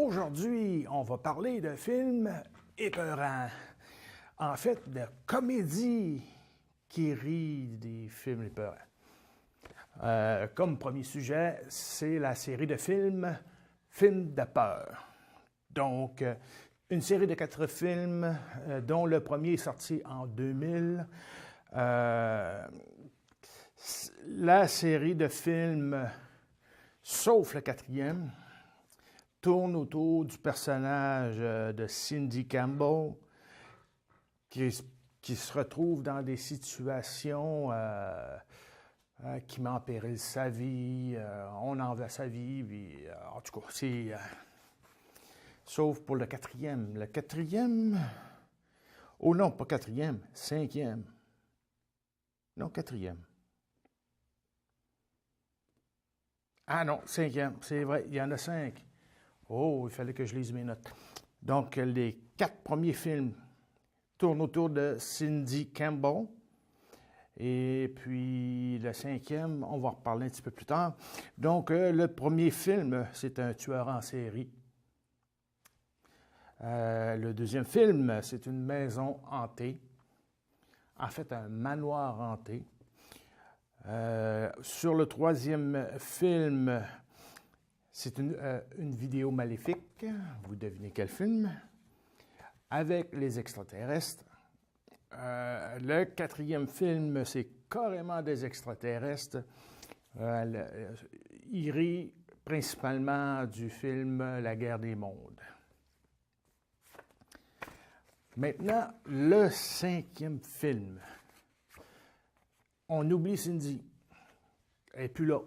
Aujourd'hui, on va parler de films épeurants. En fait, de comédies qui rient des films épeurants. Comme premier sujet, c'est la série de films de peur. Donc, une série de 4 films, dont le premier est sorti en 2000. La série de films, sauf le 4e, tourne autour du personnage de Cindy Campbell qui se retrouve dans des situations qui met en péril sa vie, on en veut sa vie, puis, en tout cas, c'est... sauf pour le 4e. Le 4e... Oh non, pas 4e, 5e. Non, 4e. Ah non, 5e, c'est vrai, il y en a 5. Oh, il fallait que je lise mes notes. Donc, les 4 premiers films tournent autour de Cindy Campbell. Et puis, le 5e, on va en reparler un petit peu plus tard. Donc, le premier film, c'est un tueur en série. Le deuxième film, c'est une maison hantée. En fait, un manoir hanté. Sur le 3e film, c'est une vidéo maléfique. Vous devinez quel film? Avec les extraterrestres. Le 4e film, c'est carrément des extraterrestres. Il rit principalement du film La guerre des mondes. Maintenant, le 5e film. On oublie Cindy. Elle n'est plus là.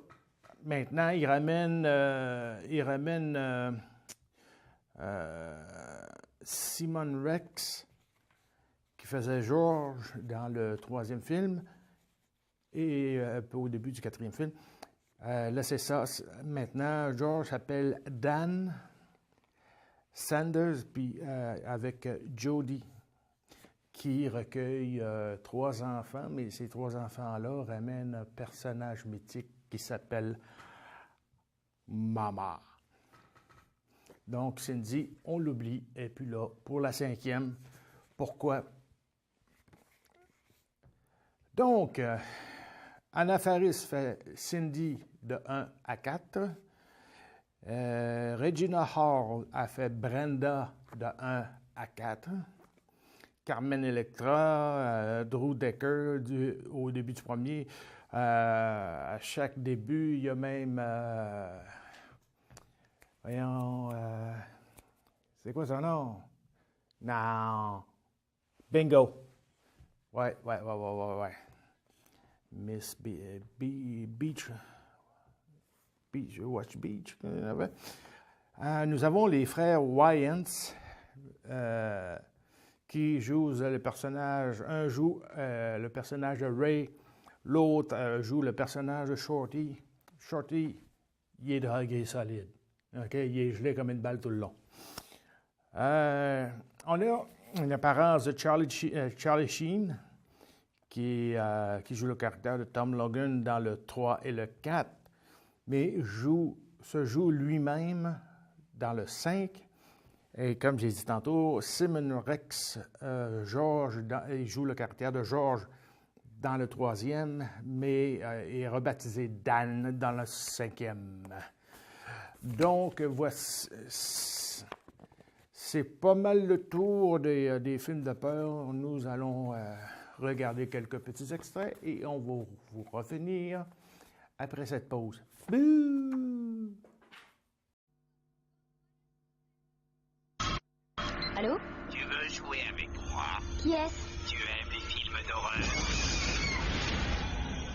Maintenant, il ramène Simon Rex, qui faisait George dans le 3e film, et un peu au début du 4e film. Là, c'est ça. Maintenant, George s'appelle Dan Sanders, puis avec Jody, qui recueille 3 enfants, mais ces 3 enfants-là ramènent un personnage mythique qui s'appelle Mama. Donc, Cindy, on l'oublie, et puis là, pour la 5e, pourquoi? Donc, Anna Faris fait Cindy de 1 à 4. Regina Hall a fait Brenda de 1 à 4. Carmen Electra, Drew Decker au début du premier. À chaque début, il y a même... voyons... c'est quoi son nom? Non. Bingo. Ouais. Miss Beach. Watch Beach. Nous avons les frères Wayans qui jouent le personnage. Un joue le personnage de Ray, l'autre joue le personnage de Shorty. Shorty, il est drogué solide. Okay? Il est gelé comme une balle tout le long. On a une apparence de Charlie Sheen qui joue le caractère de Tom Logan dans le 3 et le 4, mais se joue lui-même dans le 5. Et comme j'ai dit tantôt, Simon Rex, George, il joue le caractère de George dans le 3e, mais est rebaptisé Dan dans le 5e. Donc, voici, c'est pas mal le tour des films de peur. Nous allons regarder quelques petits extraits et on va vous revenir après cette pause. Bouh! Allô? Tu veux jouer avec moi? Qui est-ce? Tu aimes les films d'horreur?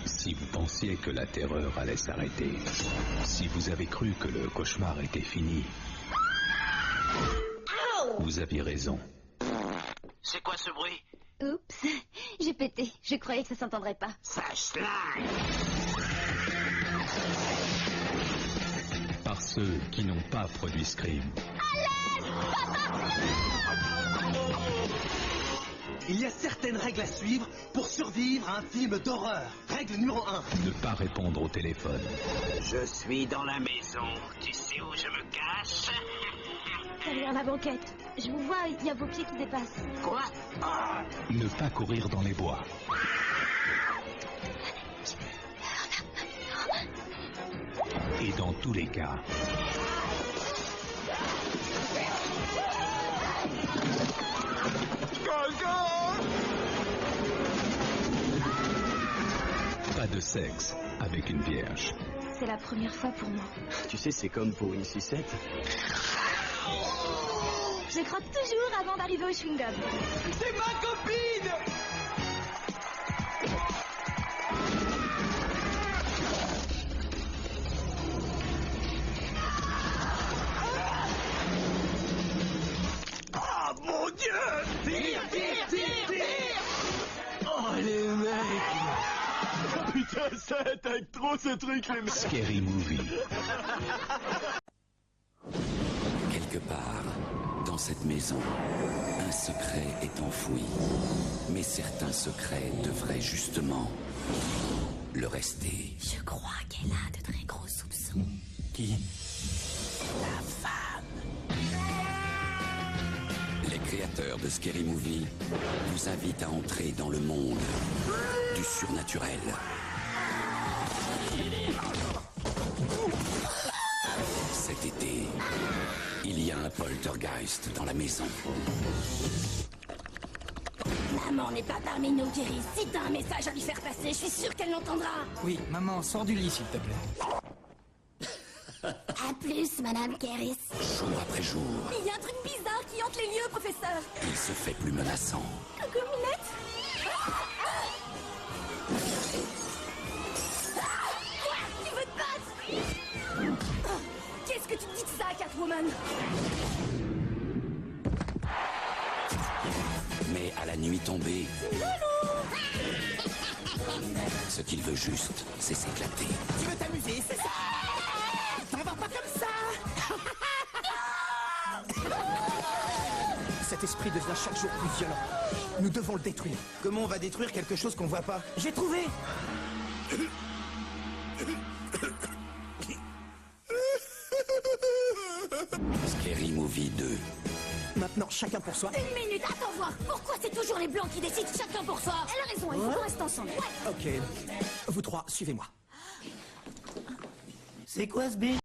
Si vous pensiez que la terreur allait s'arrêter, si vous avez cru que le cauchemar était fini, vous aviez raison. C'est quoi ce bruit? Oups, j'ai pété. Je croyais que ça s'entendrait pas. Ça slime! Par ceux qui n'ont pas produit Scream. Il y a certaines règles à suivre pour survivre à un film d'horreur. Règle numéro 1. Ne pas répondre au téléphone. Je suis dans la maison. Tu sais où je me cache? Derrière la banquette. Je vous vois, il y a vos pieds qui dépassent. Quoi? Ah! Ne pas courir dans les bois. Et dans tous les cas, pas de sexe avec une vierge. C'est la première fois pour moi. Tu sais, c'est comme pour une sucette. Je croque toujours avant d'arriver au chewing-gum. C'est ma copine! Ah, mon Dieu! Tire! Oh, les mecs! Putain, ça attaque trop ce truc, les mecs! Scary Movie. Quelque part, dans cette maison, un secret est enfoui. Mais certains secrets devraient justement le rester. Je crois qu'elle a de très gros soupçons. Qui? La femme. Les créateurs de Scary Movie vous invitent à entrer dans le monde du surnaturel. Cet été, il y a un poltergeist dans la maison. Maman n'est pas parmi nous, Jerry. Si t'as un message à lui faire passer, je suis sûre qu'elle l'entendra. Oui, maman, sors du lit, s'il te plaît. À plus, Madame Keris. Jour après jour, Il y a un truc bizarre qui hante les lieux, professeur. il se fait plus menaçant. Coucou, Minette. Quoi? Tu veux te battre? Qu'est-ce que tu dis de ça, Catwoman? Mais à la nuit tombée, ce qu'il veut juste, c'est s'éclater. Tu veux t'amuser, c'est ça? T'en vas pas comme ça! Cet esprit devient chaque jour plus violent. Nous devons le détruire. Comment on va détruire quelque chose qu'on voit pas? J'ai trouvé! Scary Movie 2. Maintenant, chacun pour soi. Une minute, attends voir. Pourquoi c'est toujours les blancs qui décident chacun pour soi? Elle a raison, il faut qu'on reste ensemble. Ouais. Ok. Vous trois, suivez-moi. C'est quoi ce big?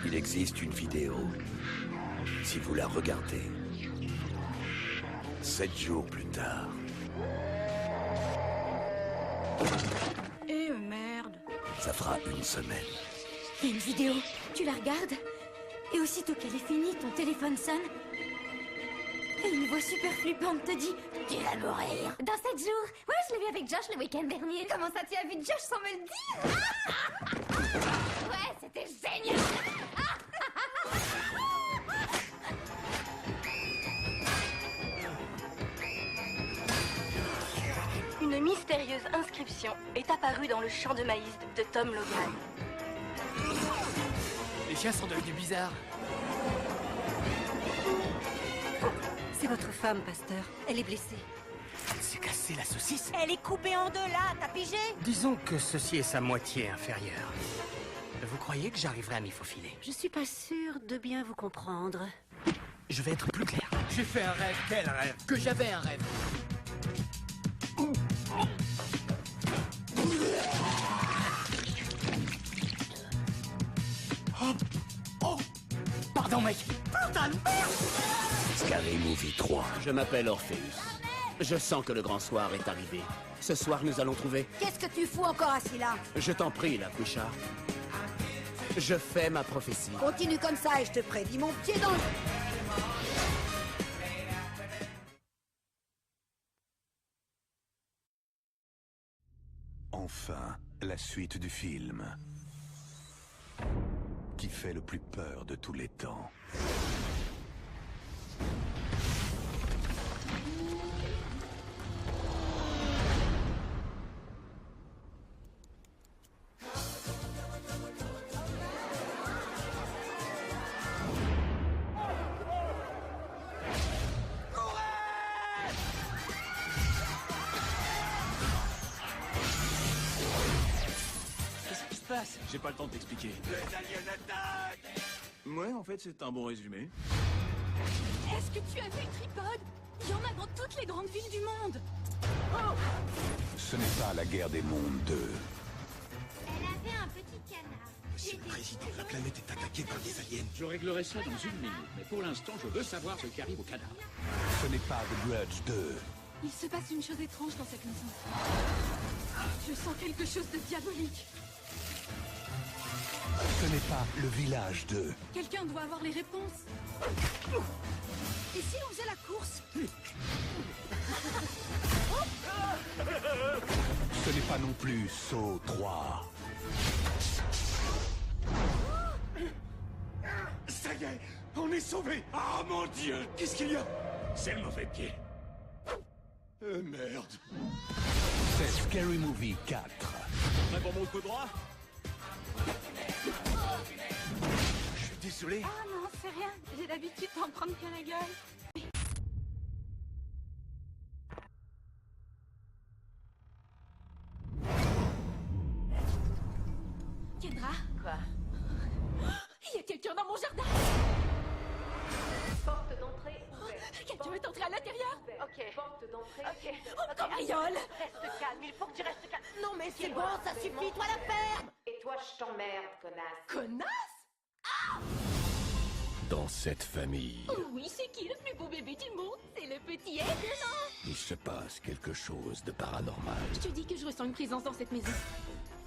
Il existe une vidéo. Si vous la regardez, 7 jours plus tard, Eh merde. ça fera une semaine. Il y a une vidéo. Tu la regardes et aussitôt qu'elle est finie, ton téléphone sonne. Et une voix super flippante te dit « Tu vas mourir !» Dans 7 jours. Ouais, je l'ai vu avec Josh le week-end dernier. Comment ça, tu as vu Josh sans me le dire? Ouais, c'était génial. Une mystérieuse inscription est apparue dans le champ de maïs de Tom Logan. Les chiens sont devenus bizarres. C'est votre femme, pasteur. Elle est blessée. Elle s'est cassée la saucisse. Elle est coupée en deux là, t'as pigé? Disons que ceci est sa moitié inférieure. Vous croyez que j'arriverai à m'y faufiler? Je suis pas sûre de bien vous comprendre. Je vais être plus clair. J'ai fait un rêve. Quel rêve? Que j'avais un rêve. Oh! Pardon, mec. Putain de merde! Scary Movie 3. Je m'appelle Orpheus. Je sens que le grand soir est arrivé. Ce soir, nous allons trouver... Qu'est-ce que tu fous encore assis là? Je t'en prie, la Quisha. Je fais ma prophétie. Continue comme ça et je te prédis mon pied dans le... Enfin, la suite du film qui fait le plus peur de tous les temps. passe? J'ai pas le temps de t'expliquer. Les aliens attaquent! Ouais, en fait, c'est un bon résumé. Est-ce que tu as vu le tripode? Il y en a dans toutes les grandes villes du monde. Ce n'est pas la guerre des mondes 2. Elle avait un petit canard. Monsieur le Président, la planète est attaquée par des aliens. Je réglerai ça dans 1 minute, mais pour l'instant, je veux savoir ce qui arrive au canard. Ce n'est pas The Grudge 2. Il se passe une chose étrange dans cette maison. Je sens quelque chose de diabolique. Ce n'est pas Le Village 2. Quelqu'un doit avoir les réponses. Et si on faisait la course? Ce n'est pas non plus Saw 3. Ça y est, on est sauvés. Ah mon Dieu, qu'est-ce qu'il y a? C'est le mauvais pied. Merde. C'est Scary Movie 4. Prêt pour mon coup droit? Je suis désolé. Ah non, c'est rien. J'ai l'habitude d'en prendre plein la gueule. Kendra? Quoi? Il y a quelqu'un dans mon jardin! Porte d'entrée ouverte. Quelqu'un est entré à l'intérieur! Ok. Porte d'entrée. Ok. Oh, cambriole! Reste calme, il faut que tu restes calme. Non mais c'est bon, ça suffit, toi la ferme! Et toi, je t'emmerde, connasse. Connasse! Dans cette famille, Oh oui, c'est qui le plus beau bébé du monde? C'est le petit aigle, non? il se passe quelque chose de paranormal. Je te dis que je ressens une présence dans cette maison.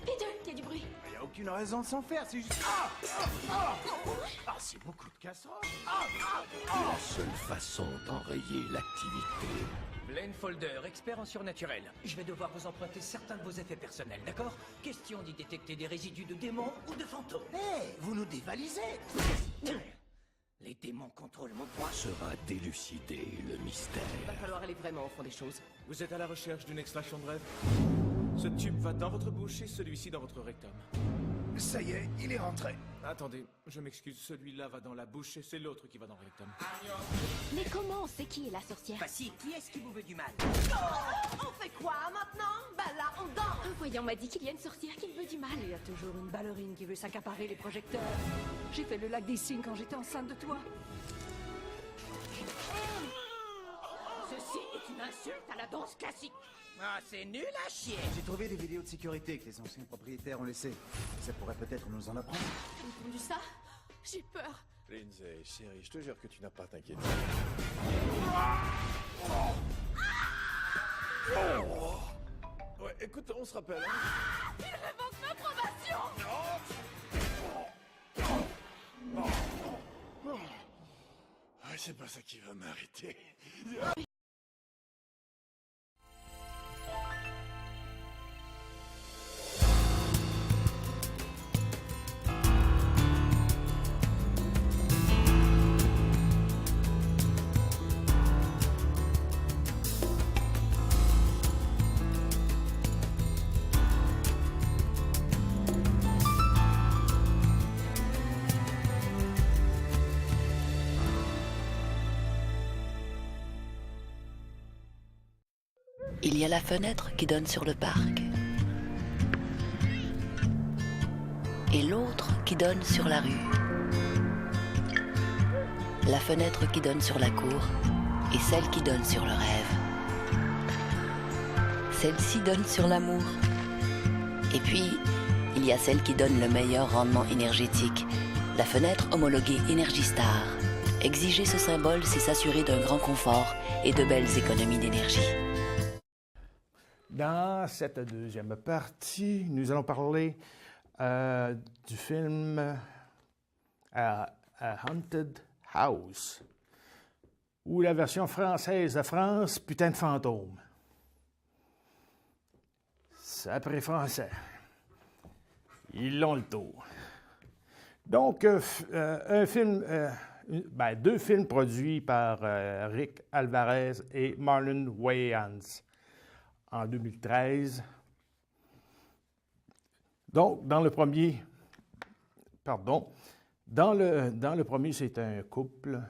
Peter, il y a du bruit. Il n'y a aucune raison de s'en faire, c'est juste... c'est beaucoup de casseroles. La seule façon d'enrayer l'activité. Blaine Folder, expert en surnaturel. Je vais devoir vous emprunter certains de vos effets personnels, d'accord? Question d'y détecter des résidus de démons ou de fantômes. Hé, vous nous dévalisez. Les démons contrôlent mon poids. Sera délucidé le mystère. Va falloir aller vraiment au fond des choses. Vous êtes à la recherche d'une extraction de rêve? Ce tube va dans votre bouche et celui-ci dans votre rectum. Ça y est, il est rentré. Attendez, je m'excuse, celui-là va dans la bouche et c'est l'autre qui va dans le rectum. Mais comment on sait qui est la sorcière? Facile, qui est-ce qui vous veut du mal? On fait quoi maintenant? Bah là, on danse. Un voyant m'a dit qu'il y a une sorcière qui me veut du mal. Il y a toujours une ballerine qui veut s'accaparer les projecteurs. J'ai fait le lac des signes quand j'étais enceinte de toi. Ceci est une insulte à la danse classique. Ah, c'est nul à chier. J'ai trouvé des vidéos de sécurité que les anciens propriétaires ont laissées. Ça pourrait peut-être nous en apprendre. T'as entendu ça? J'ai peur. Lindsay, chérie, je te jure que tu n'as pas à t'inquiéter. Ouais, écoute, on se rappelle. Hein. Il révoque ma probation! Ouais, c'est pas ça qui va m'arrêter. Il y a la fenêtre qui donne sur le parc. Et l'autre qui donne sur la rue. La fenêtre qui donne sur la cour et celle qui donne sur le rêve. Celle-ci donne sur l'amour. Et puis, il y a celle qui donne le meilleur rendement énergétique. La fenêtre homologuée Energy Star. Exiger ce symbole, c'est s'assurer d'un grand confort et de belles économies d'énergie. Dans cette deuxième partie, nous allons parler du film A Haunted House, ou la version française de France, Putain de fantôme. C'est après français. Ils l'ont le tour. Donc, deux films produits par Rick Alvarez et Marlon Wayans en 2013. Donc, dans le premier, c'est un couple,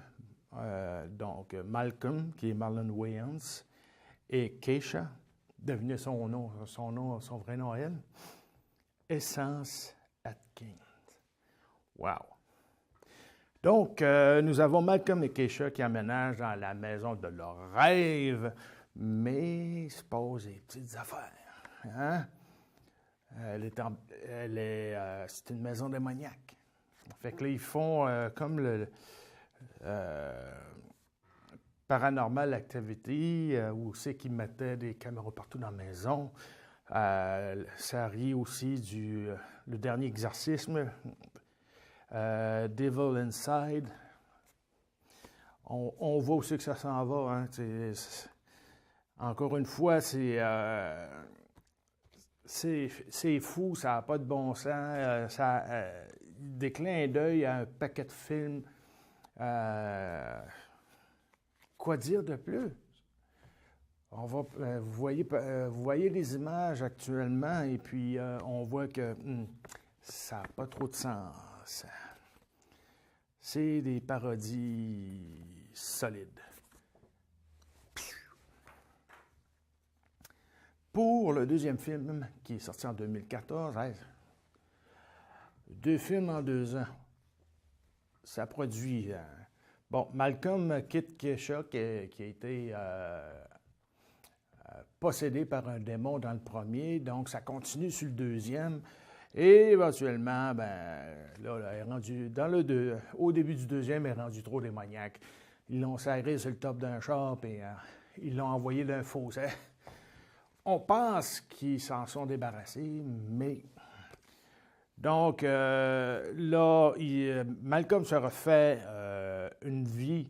donc Malcolm, qui est Marlon Wayans, et Keisha, devinez son vrai nom à elle, Essence Atkins. Wow! Donc, nous avons Malcolm et Keisha qui emménagent dans la maison de leur rêve, mais il se passe des petites affaires. Hein? C'est une maison démoniaque. Fait que là, ils font comme le Paranormal Activity, où c'est qu'ils mettaient des caméras partout dans la maison. Ça rit aussi le dernier exorcisme, Devil Inside. On voit aussi que ça s'en va. Hein, encore une fois, c'est fou, ça n'a pas de bon sens. Des clins d'œil à un paquet de films. Quoi dire de plus? Vous voyez les images actuellement et puis on voit que ça n'a pas trop de sens. C'est des parodies solides. Pour le deuxième film, qui est sorti en 2014, 2 films en 2 ans, ça produit... Malcolm quitte Keisha, qui a été possédé par un démon dans le premier, donc ça continue sur le deuxième, et éventuellement, elle est rendue, au début du deuxième, elle est rendue trop démoniaque. Ils l'ont serré sur le top d'un char, et ils l'ont envoyé d'un fossé. On pense qu'ils s'en sont débarrassés, mais... Donc, Malcolm se refait une vie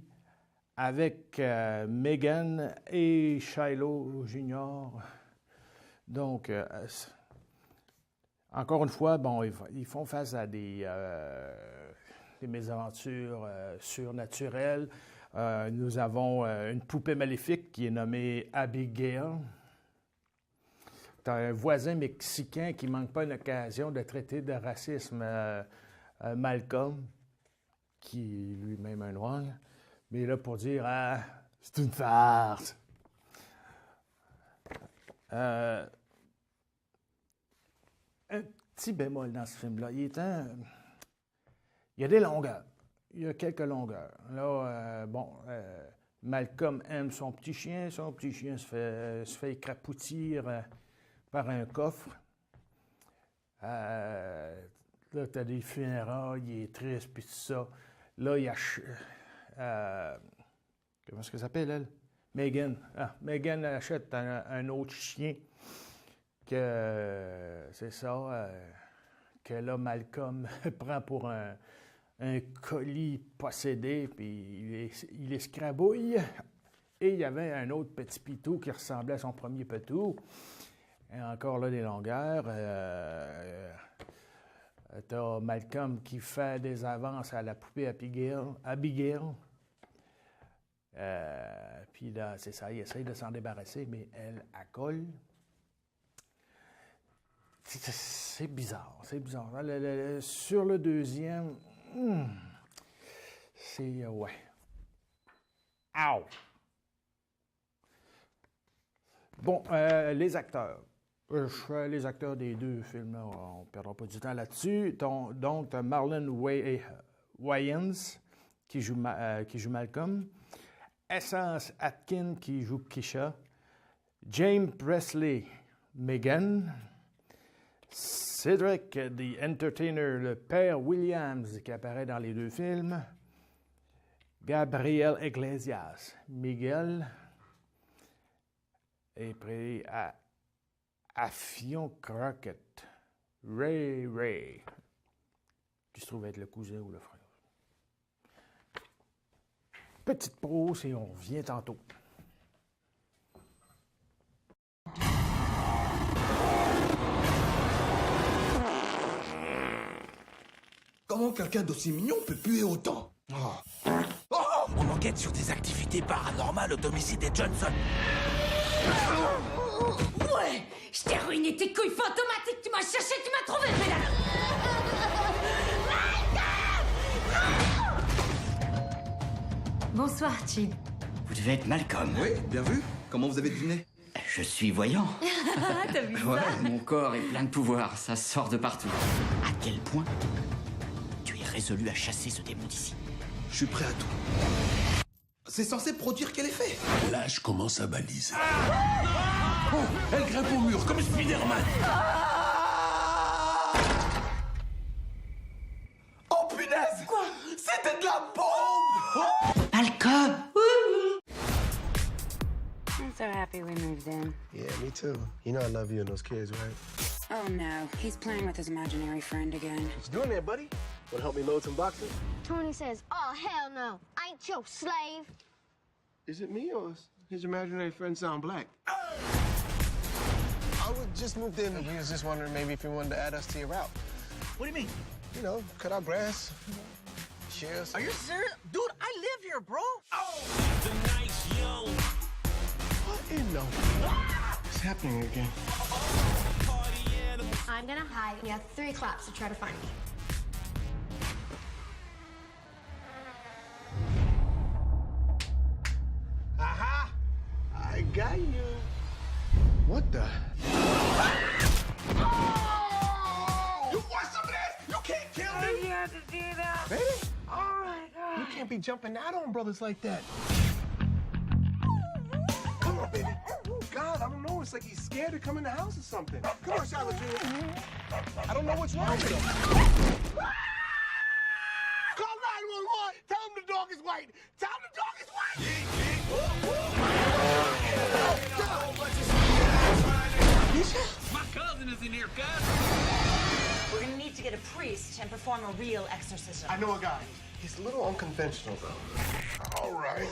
avec Megan et Shiloh Jr. Donc, encore une fois, ils font face à des mésaventures surnaturelles. Nous avons une poupée maléfique qui est nommée Abigail. Tu as un voisin mexicain qui ne manque pas une occasion de traiter de racisme Malcolm, qui est lui-même un noir, mais là pour dire « c'est une farce ». Un petit bémol dans ce film-là, il y a des longueurs, il y a quelques longueurs. Là, Malcolm aime son petit chien se fait écrapoutir par un coffre. Là, tu as des funérailles, il est triste, puis tout ça. Là, il y a... comment est-ce qu'elle s'appelle, elle? Megan. Megan achète un autre chien que... c'est ça, que là, Malcolm prend pour un colis possédé, puis il escrabouille. Et il y avait un autre petit pitou qui ressemblait à son premier pitou. Et encore là, des longueurs. T'as Malcolm qui fait des avances à la poupée Abigail. Puis là, c'est ça, il essaye de s'en débarrasser, mais elle colle. C'est bizarre, c'est bizarre. Sur le deuxième, c'est... ouais. Ow! Bon, les acteurs. Les acteurs des 2 films, là, on ne perdra pas du temps là-dessus. Donc, Marlon Wayans, qui joue Malcolm. Essence Atkins, qui joue Keisha. James Presley, Megan. Cedric the Entertainer, le père Williams, qui apparaît dans les 2 films. Gabriel Iglesias, Miguel. Et puis Affion Crockett, Ray, qui se trouve être le cousin ou le frère. Petite pause et on revient tantôt. Comment quelqu'un d'aussi mignon peut puer autant? On enquête sur des activités paranormales au domicile des Johnson. Ouais, je t'ai ruiné tes couilles fantomatiques, tu m'as cherché, tu m'as trouvé, pédale. Bonsoir, Chid. Vous devez être Malcolm. Oui, bien vu. Comment vous avez deviné? Je suis voyant. T'as vu Ouais, ça? mon corps est plein de pouvoir, ça sort de partout. À quel point tu es résolu à chasser ce démon d'ici? Je suis prêt à tout. C'est censé produire quel effet? Là, je commence à baliser. Oh, elle grimpe au mur comme Spider-Man. Oh punaise! Quoi? C'était de la bombe! Malcolm! I'm so happy we moved in. Yeah, me too. You know I love you and those kids, right? Oh no, he's playing with his imaginary friend again. What you doing there, buddy? Wanna help me load some boxes? Tony says, oh, hell no. I ain't your slave. Is it me or his imaginary friend sound black? I just moved in and we was just wondering maybe if you wanted to add us to your route. What do you mean? You know, cut our grass, share some... Are you serious? Dude, I live here, bro. What in the... What's happening again? I'm gonna hide. You have 3 claps to try to find me. Aha! I got you. What the? You want some of this? You can't kill me. You have to do that. Baby, Oh my god. you can't be jumping out on brothers like that. Come on, baby. God, I don't know. It's like he's scared to come in the house or something. Come on, Charlotte, Jr. I don't know what's wrong with him. Call 911. Tell him the dog is white. Tell him the dog is white. My cousin is in here, cuz. We're gonna need to get a priest and perform a real exorcism. I know a guy. He's a little unconventional, though. All right.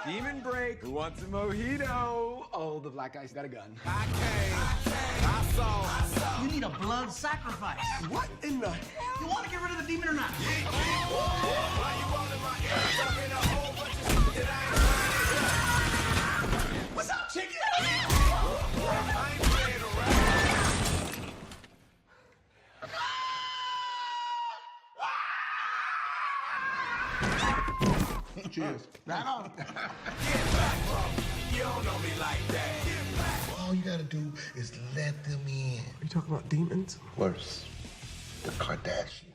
Demon break. Who wants a mojito? Oh, the black guy's got a gun. I saw. You need a blood sacrifice. What in the... You want to get rid of the demon or not? What's up, chicken? Cheers. Right on. You don't know me like that. All you gotta do is let them in. Are you talking about demons? Worse. The Kardashians.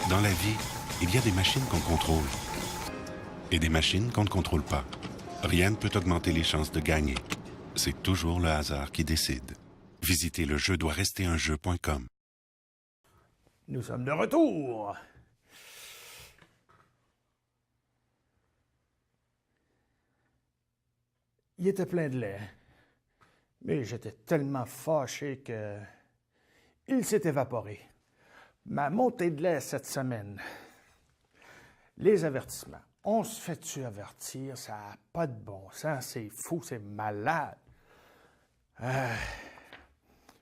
Dans la vie, il y a des machines qu'on contrôle et des machines qu'on ne contrôle pas. Rien ne peut augmenter les chances de gagner. C'est toujours le hasard qui décide. Visitez le jeu-doit-rester-un-jeu.com. Nous sommes de retour. Il était plein de lait, mais j'étais tellement fâché que il s'est évaporé. Ma montée de lait cette semaine. Les avertissements. On se fait-tu avertir? Ça n'a pas de bon sens. C'est fou, c'est malade.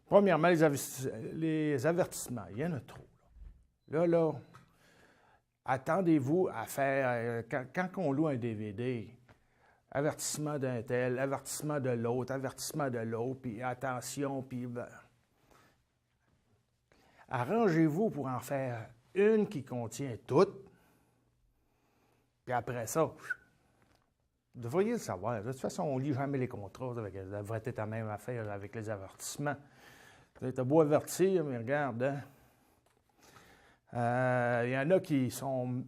Premièrement, les avertissements. Il y en a trop. Là, attendez-vous à faire... Quand on loue un DVD, avertissement d'un tel, avertissement de l'autre, puis attention, puis... Arrangez-vous pour en faire une qui contient tout. Puis après ça, vous devriez le savoir. De toute façon, on ne lit jamais les contrats. Ça devrait être la même affaire avec les avertissements. Tu as beau avertir, mais regarde, il y en a qui sont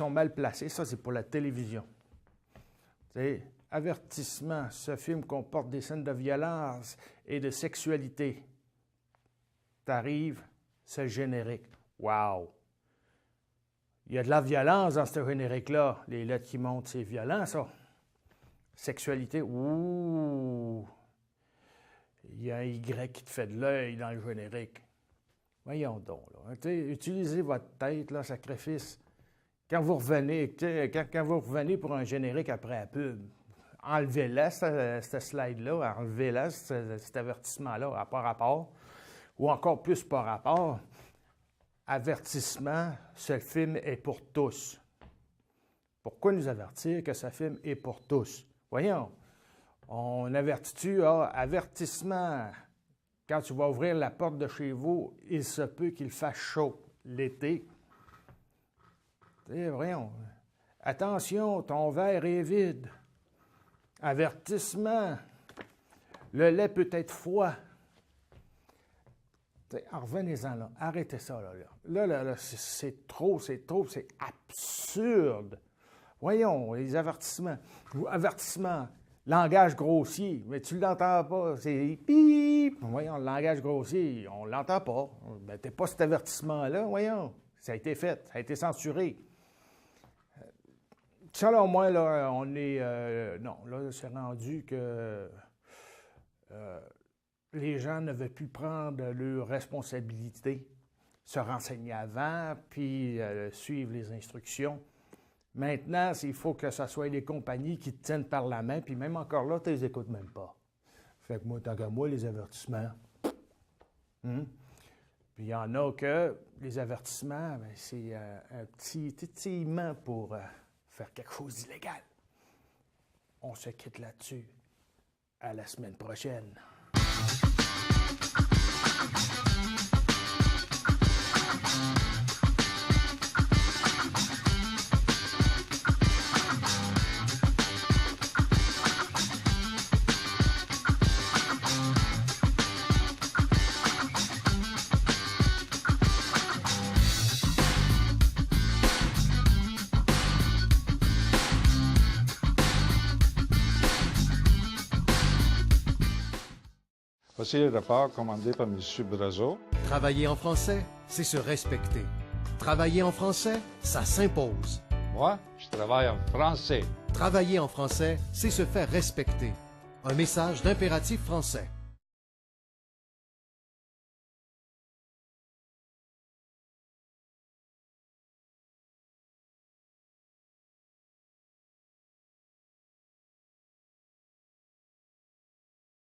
mal placés. Ça, c'est pour la télévision. T'sais, avertissement, ce film comporte des scènes de violence et de sexualité. T'arrives, c'est le générique. Wow! Il y a de la violence dans ce générique-là. Les lettres qui montent, c'est violent, ça. Sexualité, ouh! Il y a un Y qui te fait de l'œil dans le générique. Voyons donc, là. Utilisez votre tête, là, sacrifice. Quand vous revenez pour un générique après la pub, enlevez-la, cette slide-là, enlevez-la, cet avertissement-là, à pas rapport, ou encore plus par rapport. Avertissement, ce film est pour tous. Pourquoi nous avertir que ce film est pour tous? Voyons, on avertit-tu, avertissement, quand tu vas ouvrir la porte de chez vous, il se peut qu'il fasse chaud l'été. Voyons, attention, ton verre est vide. Avertissement, le lait peut être froid. Revenez-en là, arrêtez ça là. C'est trop, c'est absurde. Voyons, les avertissements. Avertissement, langage grossier, mais tu ne l'entends pas, c'est pip. Voyons, le langage grossier, on ne l'entend pas. Ben, t'es pas cet avertissement-là, voyons. Ça a été fait, ça a été censuré. Selon moi, là, on est... non, là, c'est rendu que les gens ne veulent plus prendre leurs responsabilités, se renseigner avant, puis suivre les instructions. Maintenant, il faut que ce soit les compagnies qui te tiennent par la main, puis même encore là, tu ne les écoutes même pas. Fait que moi, tant qu'à moi, les avertissements. Puis il y en a que les avertissements, ben, c'est un petit titillement pour faire quelque chose d'illégal. On se quitte là-dessus. À la semaine prochaine. Voici le repas commandé par M. Brazo. Travailler en français, c'est se respecter. Travailler en français, ça s'impose. Moi, je travaille en français. Travailler en français, c'est se faire respecter. Un message d'Impératif français.